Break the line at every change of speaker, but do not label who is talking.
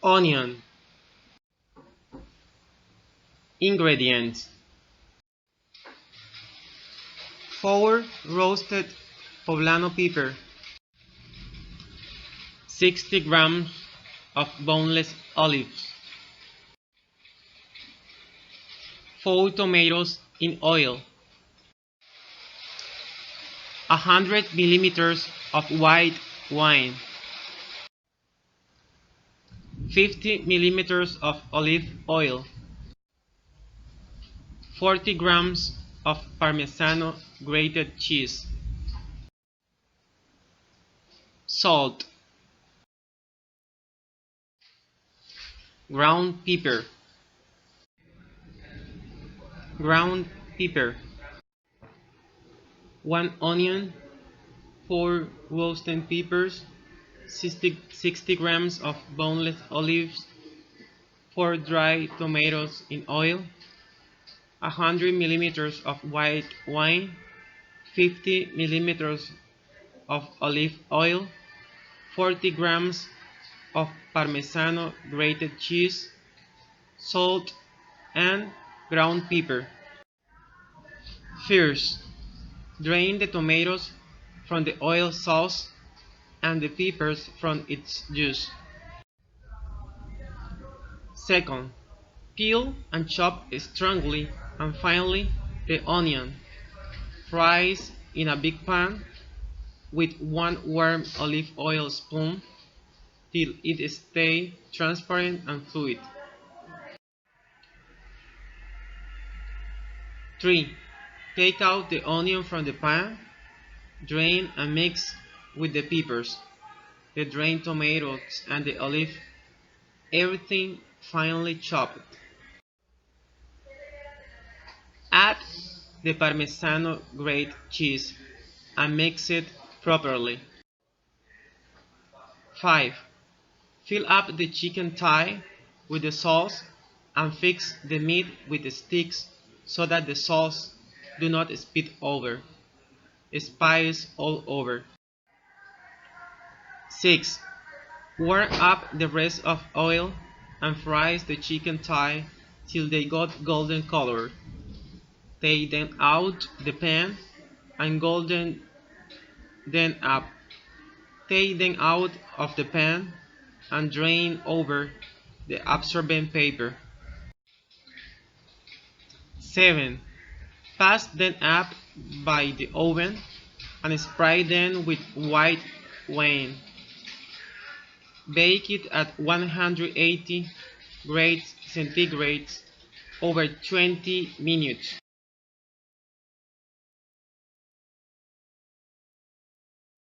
Onion. Ingredients: 4 roasted poblano pepper, 60 grams of boneless olives, 4 tomatoes in oil, 100 milliliters of white wine, 50 milliliters of olive oil, 40 grams of Parmesano grated cheese, salt, ground pepper, ground pepper, 1 onion, 4 roasted peppers, 60 grams of boneless olives, 4 dry tomatoes in oil, 100 milliliters of white wine, 50 milliliters of olive oil, 40 grams of Parmesano grated cheese, salt, and ground pepper. First, drain the tomatoes from the oil sauce and the peppers from its juice. Second, peel and chop strongly and finely the onion. Fry in a big pan with 1 warm olive oil spoon till it stays transparent and fluid. 3. Take out the onion from the pan, drain and mix with the peppers, the drained tomatoes and the olive, everything finely chopped. Add the Parmesano grated cheese and mix it properly. 5. Fill up the chicken thigh with the sauce and fix the meat with the sticks so that the sauce do not spill over. Spice all over. 6. Warm up the rest of oil and fry the chicken thigh till they got golden color. Take them out the pan and golden them up. Take them out of the pan and drain over the absorbent paper. 7. Pass them up by the oven and spray them with white wine. Bake it at 180 degrees centigrade over 20 minutes.